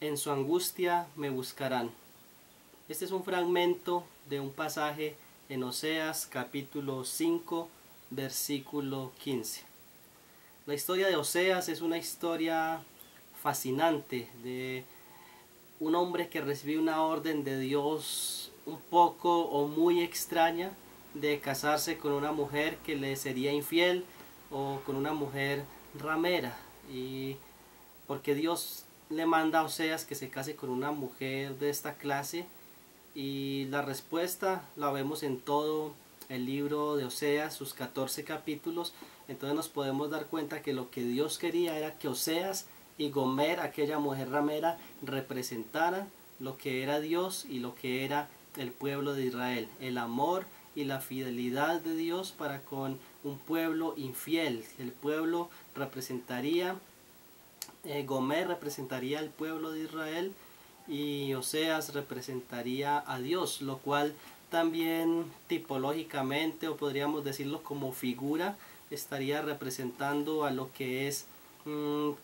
En su angustia me buscarán. Este es un fragmento de un pasaje en Oseas capítulo 5, versículo 15. La historia de Oseas es una historia fascinante de un hombre que recibió una orden de Dios un poco o muy extraña de casarse con una mujer que le sería infiel o con una mujer ramera, y porque Dios le manda a Oseas que se case con una mujer de esta clase, y la respuesta la vemos en todo el libro de Oseas, sus 14 capítulos. Entonces nos podemos dar cuenta que lo que Dios quería era que Oseas y Gomer, aquella mujer ramera, representaran lo que era Dios y lo que era el pueblo de Israel, el amor y la fidelidad de Dios para con un pueblo infiel. El pueblo representaría, Gomer representaría al pueblo de Israel y Oseas representaría a Dios, lo cual también tipológicamente, o podríamos decirlo como figura, estaría representando a lo que es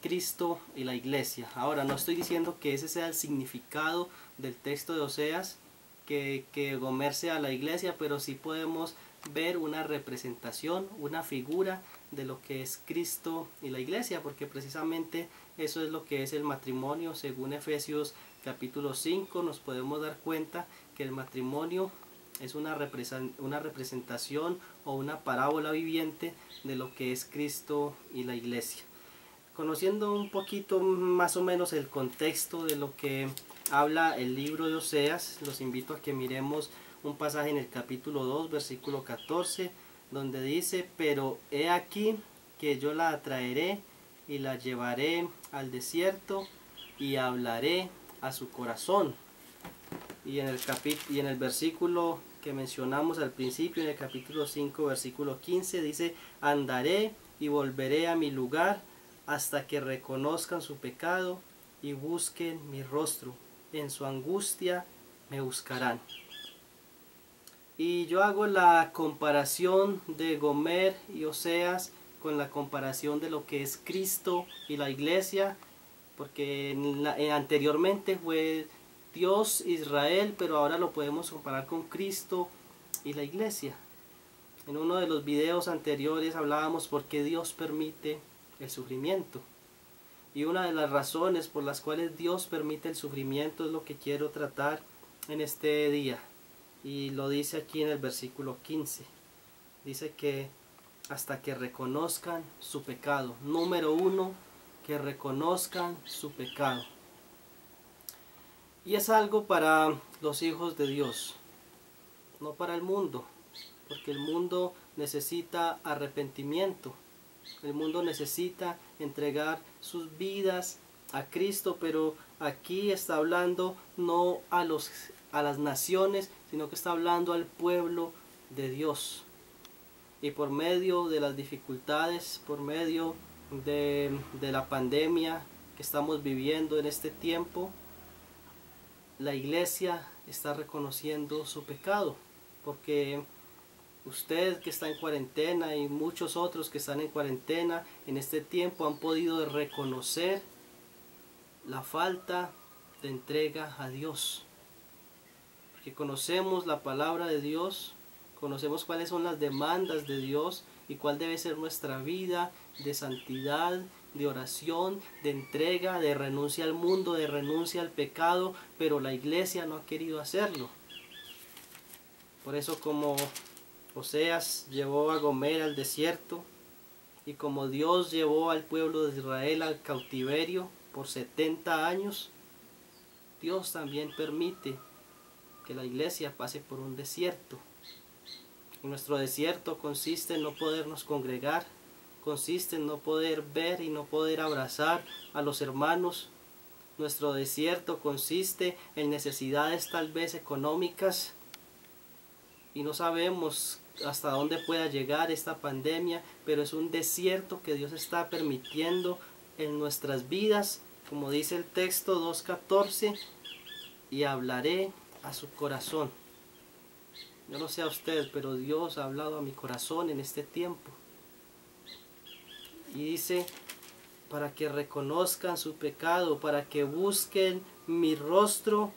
Cristo y la iglesia. Ahora, no estoy diciendo que ese sea el significado del texto de Oseas, que Gomer sea la iglesia, pero sí podemos ver una representación, una figura de lo que es Cristo y la iglesia, porque precisamente eso es lo que es el matrimonio. Según Efesios capítulo 5 nos podemos dar cuenta que el matrimonio es una representación o una parábola viviente de lo que es Cristo y la iglesia. Conociendo un poquito más o menos el contexto de lo que habla el libro de Oseas, los invito a que miremos un pasaje en el capítulo 2, versículo 14, donde dice: pero he aquí que yo la atraeré y la llevaré al desierto y hablaré a su corazón. Y en el versículo que mencionamos al principio, en el capítulo 5, versículo 15, dice: andaré y volveré a mi lugar hasta que reconozcan su pecado y busquen mi rostro. En su angustia me buscarán. Y yo hago la comparación de Gomer y Oseas con la comparación de lo que es Cristo y la iglesia, porque anteriormente fue Dios, Israel, pero ahora lo podemos comparar con Cristo y la iglesia. En uno de los videos anteriores hablábamos por qué Dios permite el sufrimiento. Y una de las razones por las cuales Dios permite el sufrimiento es lo que quiero tratar en este día. Y lo dice aquí en el versículo 15. Dice que hasta que reconozcan su pecado. Número 1, que reconozcan su pecado. Y es algo para los hijos de Dios, no para el mundo, porque el mundo necesita arrepentimiento. El mundo necesita entregar sus vidas a Cristo, pero aquí está hablando no a las naciones, sino que está hablando al pueblo de Dios. Y por medio de las dificultades, por medio de la pandemia que estamos viviendo en este tiempo, la iglesia está reconociendo su pecado, porque usted que está en cuarentena y muchos otros que están en cuarentena en este tiempo han podido reconocer la falta de entrega a Dios. Porque conocemos la palabra de Dios, conocemos cuáles son las demandas de Dios y cuál debe ser nuestra vida de santidad, de oración, de entrega, de renuncia al mundo, de renuncia al pecado, pero la iglesia no ha querido hacerlo. Por eso, como Oseas llevó a Gomer al desierto, y como Dios llevó al pueblo de Israel al cautiverio por 70 años, Dios también permite que la iglesia pase por un desierto. Y nuestro desierto consiste en no podernos congregar, consiste en no poder ver y no poder abrazar a los hermanos. Nuestro desierto consiste en necesidades tal vez económicas, y no sabemos hasta dónde pueda llegar esta pandemia, pero es un desierto que Dios está permitiendo en nuestras vidas, como dice el texto 2:14, y hablaré a su corazón. Yo no sé a usted, pero Dios ha hablado a mi corazón en este tiempo. Y dice, para que reconozcan su pecado, para que busquen mi rostro.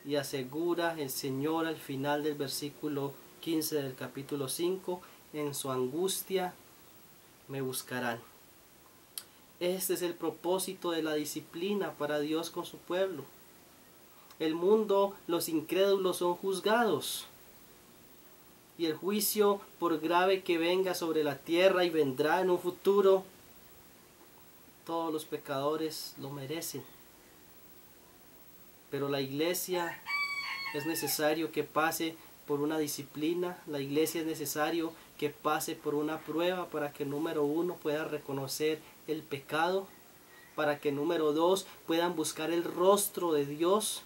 Y asegura el Señor al final del versículo 15 del capítulo 5, en su angustia me buscarán. Este es el propósito de la disciplina para Dios con su pueblo. El mundo, los incrédulos son juzgados. Y el juicio, por grave que venga sobre la tierra y vendrá en un futuro, todos los pecadores lo merecen. Pero la iglesia es necesario que pase por una disciplina. La iglesia es necesario que pase por una prueba para que número 1 pueda reconocer el pecado, para que número 2 puedan buscar el rostro de Dios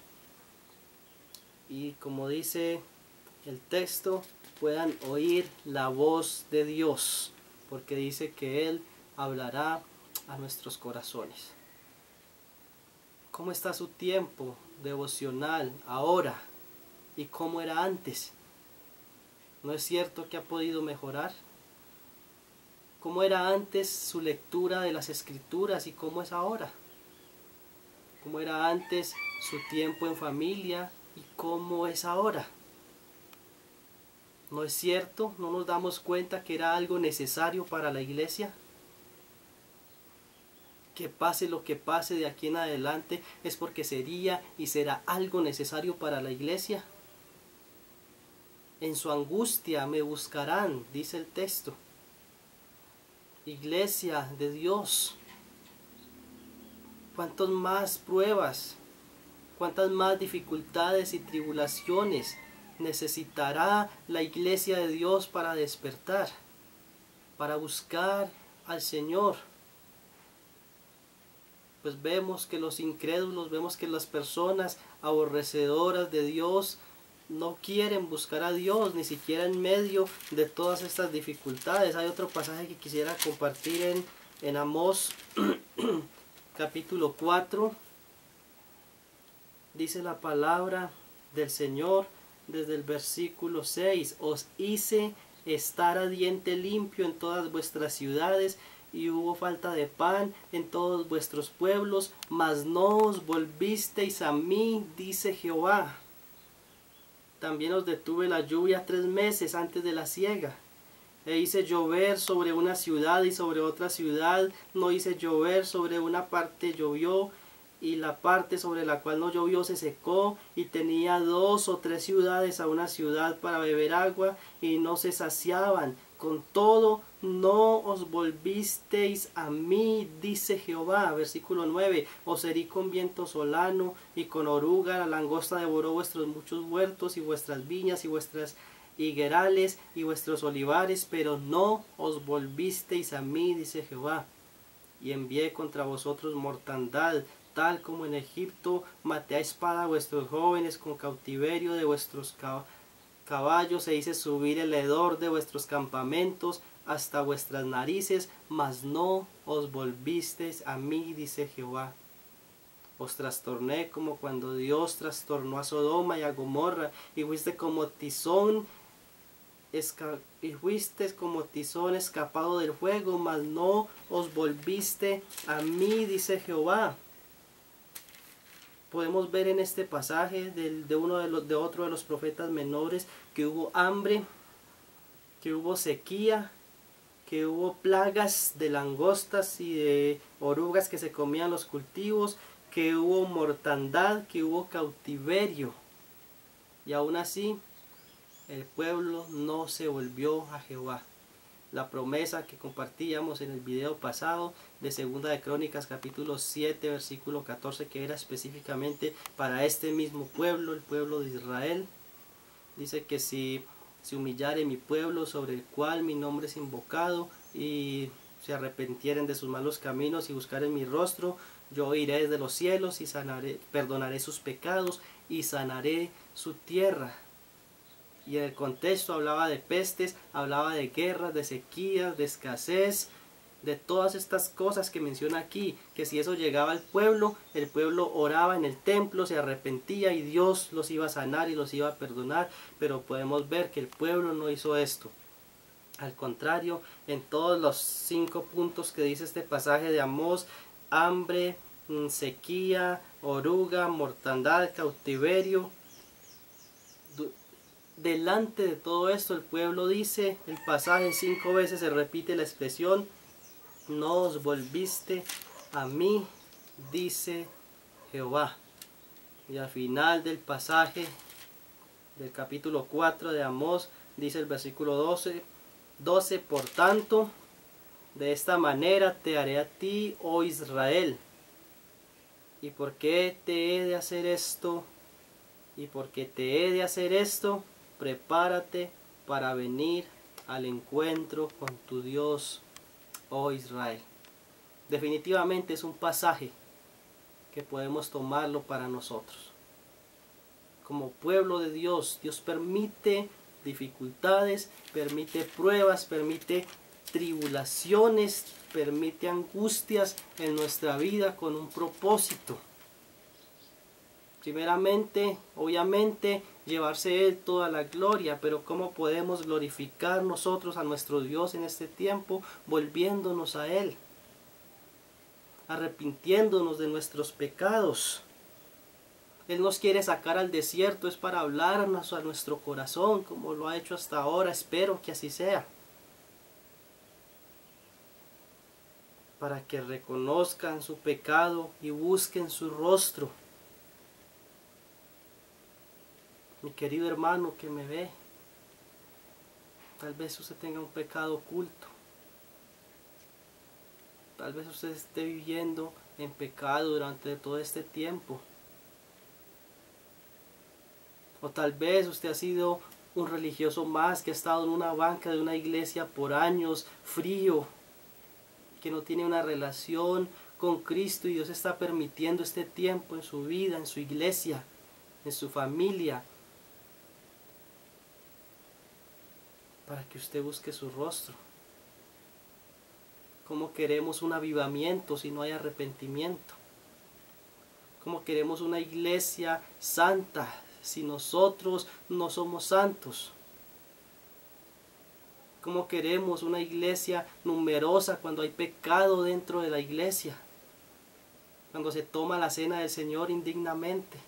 y, como dice el texto, puedan oír la voz de Dios, porque dice que Él hablará a nuestros corazones. ¿Cómo está su tiempo devocional ahora y cómo era antes? ¿No es cierto que ha podido mejorar? ¿Cómo era antes su lectura de las Escrituras y cómo es ahora? ¿Cómo era antes su tiempo en familia y cómo es ahora? ¿No es cierto? ¿No nos damos cuenta que era algo necesario para la iglesia? Que pase lo que pase de aquí en adelante es porque sería y será algo necesario para la iglesia. En su angustia me buscarán, dice el texto. Iglesia de Dios, ¿cuántas más pruebas, cuántas más dificultades y tribulaciones necesitará la iglesia de Dios para despertar, para buscar al Señor? Pues vemos que los incrédulos, vemos que las personas aborrecedoras de Dios no quieren buscar a Dios, ni siquiera en medio de todas estas dificultades. Hay otro pasaje que quisiera compartir en Amós capítulo 4. Dice la palabra del Señor desde el versículo 6. Os hice estar a diente limpio en todas vuestras ciudades, y hubo falta de pan en todos vuestros pueblos, mas no os volvisteis a mí, dice Jehová. También os detuve la lluvia 3 meses antes de la siega. E hice llover sobre una ciudad y sobre otra ciudad. No hice llover sobre una parte, llovió, y la parte sobre la cual no llovió se secó, y tenía 2 o 3 ciudades a una ciudad para beber agua, y no se saciaban. Con todo, no os volvisteis a mí, dice Jehová. Versículo 9. Os herí con viento solano y con oruga. La langosta devoró vuestros muchos huertos y vuestras viñas y vuestras higuerales y vuestros olivares, pero no os volvisteis a mí, dice Jehová. Y envié contra vosotros mortandad, tal como en Egipto maté a espada a vuestros jóvenes, con cautiverio de vuestros caballos e hice subir el hedor de vuestros campamentos hasta vuestras narices, mas no os volvisteis a mí, dice Jehová. Os trastorné como cuando Dios trastornó a Sodoma y a Gomorra, y fuiste como tizón escapado del fuego, mas no os volviste a mí, dice Jehová. Podemos ver en este pasaje de otro de los profetas menores que hubo hambre, que hubo sequía, que hubo plagas de langostas y de orugas que se comían los cultivos, que hubo mortandad, que hubo cautiverio. Y aún así, el pueblo no se volvió a Jehová. La promesa que compartíamos en el video pasado de 2 de Crónicas capítulo 7 versículo 14, que era específicamente para este mismo pueblo, el pueblo de Israel. Dice que si se humillare mi pueblo, sobre el cual mi nombre es invocado, y se arrepintieren de sus malos caminos y buscaren mi rostro, yo oiré desde los cielos y perdonaré sus pecados y sanaré su tierra. Y en el contexto hablaba de pestes, hablaba de guerras, de sequías, de escasez, de todas estas cosas que menciona aquí, que si eso llegaba al pueblo, el pueblo oraba en el templo, se arrepentía y Dios los iba a sanar y los iba a perdonar. Pero podemos ver que el pueblo no hizo esto. Al contrario, en todos los 5 puntos que dice este pasaje de Amós, hambre, sequía, oruga, mortandad, cautiverio, delante de todo esto el pueblo dice, el pasaje 5 veces se repite la expresión, no os volviste a mí, dice Jehová. Y al final del pasaje del capítulo 4 de Amós dice el versículo 12, por tanto, de esta manera te haré a ti, oh Israel. ¿Y por qué te he de hacer esto? ¿Y por qué te he de hacer esto? Prepárate para venir al encuentro con tu Dios, oh Israel. Definitivamente es un pasaje que podemos tomarlo para nosotros. Como pueblo de Dios, Dios permite dificultades, permite pruebas, permite tribulaciones, permite angustias en nuestra vida con un propósito. Primeramente, obviamente, llevarse Él toda la gloria, pero ¿cómo podemos glorificar nosotros a nuestro Dios en este tiempo? Volviéndonos a Él, arrepintiéndonos de nuestros pecados. Él nos quiere sacar al desierto, es para hablarnos a nuestro corazón, como lo ha hecho hasta ahora, espero que así sea. Para que reconozcan su pecado y busquen su rostro. Mi querido hermano que me ve, tal vez usted tenga un pecado oculto. Tal vez usted esté viviendo en pecado durante todo este tiempo. O tal vez usted ha sido un religioso más que ha estado en una banca de una iglesia por años, frío, que no tiene una relación con Cristo y Dios está permitiendo este tiempo en su vida, en su iglesia, en su familia, para que usted busque su rostro. ¿Cómo queremos un avivamiento si no hay arrepentimiento? ¿Cómo queremos una iglesia santa si nosotros no somos santos? ¿Cómo queremos una iglesia numerosa cuando hay pecado dentro de la iglesia? Cuando se toma la cena del Señor indignamente.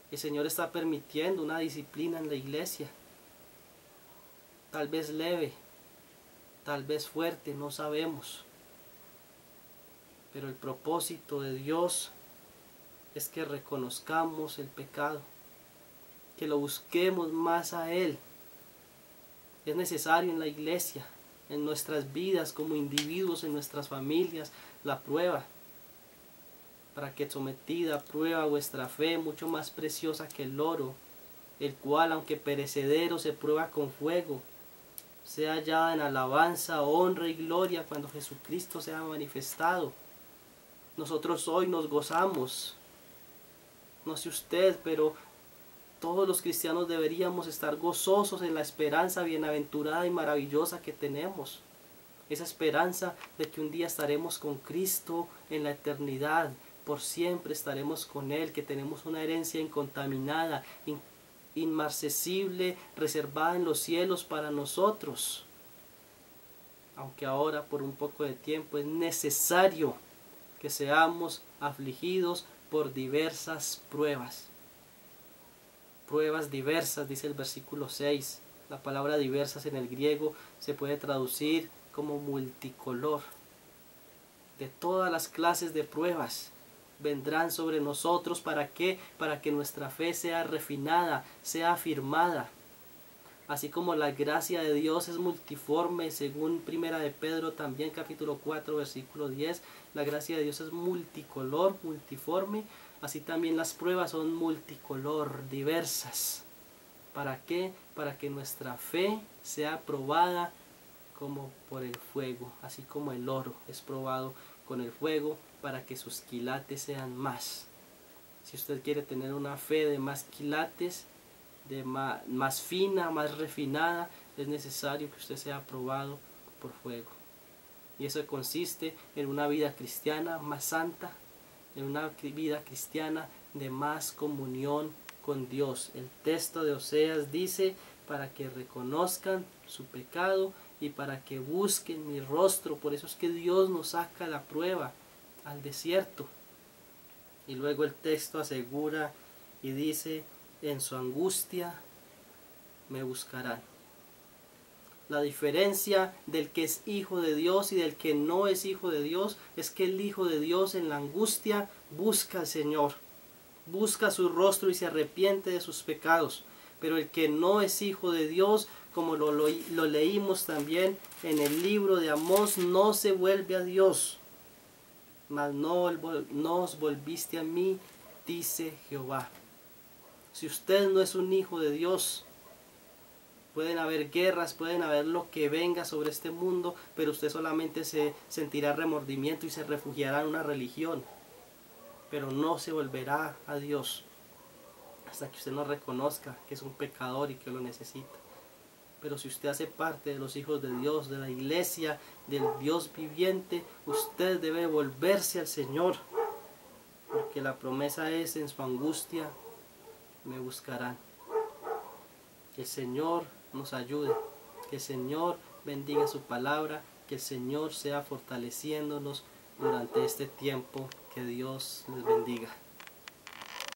El Señor está permitiendo una disciplina en la iglesia. Tal vez leve, tal vez fuerte, no sabemos. Pero el propósito de Dios es que reconozcamos el pecado, que lo busquemos más a Él. Es necesario en la iglesia, en nuestras vidas como individuos, en nuestras familias, la prueba, para que sometida a prueba vuestra fe, mucho más preciosa que el oro, el cual, aunque perecedero, se prueba con fuego, sea hallada en alabanza, honra y gloria cuando Jesucristo sea manifestado. Nosotros hoy nos gozamos, no sé usted, pero todos los cristianos deberíamos estar gozosos en la esperanza bienaventurada y maravillosa que tenemos. Esa esperanza de que un día estaremos con Cristo en la eternidad, por siempre estaremos con Él, que tenemos una herencia incontaminada, inmarcesible, reservada en los cielos para nosotros. Aunque ahora por un poco de tiempo es necesario que seamos afligidos por diversas pruebas. Pruebas diversas, dice el versículo 6. La palabra diversas en el griego se puede traducir como multicolor. De todas las clases de pruebas vendrán sobre nosotros. ¿Para qué? Para que nuestra fe sea refinada, sea afirmada. Así como la gracia de Dios es multiforme, según Primera de Pedro también capítulo 4 versículo 10, la gracia de Dios es multicolor, multiforme, así también las pruebas son multicolor, diversas. ¿Para qué? Para que nuestra fe sea probada como por el fuego, así como el oro es probado con el fuego para que sus quilates sean más. Si usted quiere tener una fe de más quilates, de más fina, más refinada, es necesario que usted sea probado por fuego. Y eso consiste en una vida cristiana más santa, en una vida cristiana de más comunión con Dios. El texto de Oseas dice para que reconozcan su pecado y para que busquen mi rostro. Por eso es que Dios nos saca a la prueba, al desierto. Y luego el texto asegura y dice, en su angustia me buscarán. La diferencia del que es hijo de Dios y del que no es hijo de Dios es que el hijo de Dios en la angustia busca al Señor, busca su rostro y se arrepiente de sus pecados. Pero el que no es hijo de Dios, como lo leímos también en el libro de Amós, no se vuelve a Dios. Mas no os volviste a mí, dice Jehová. Si usted no es un hijo de Dios, pueden haber guerras, pueden haber lo que venga sobre este mundo, pero usted solamente se sentirá remordimiento y se refugiará en una religión, pero no se volverá a Dios hasta que usted no reconozca que es un pecador y que lo necesita. Pero si usted hace parte de los hijos de Dios, de la iglesia, del Dios viviente, usted debe volverse al Señor, porque la promesa es: en su angustia me buscarán. Que el Señor nos ayude, que el Señor bendiga su palabra, que el Señor sea fortaleciéndonos durante este tiempo. Que Dios les bendiga.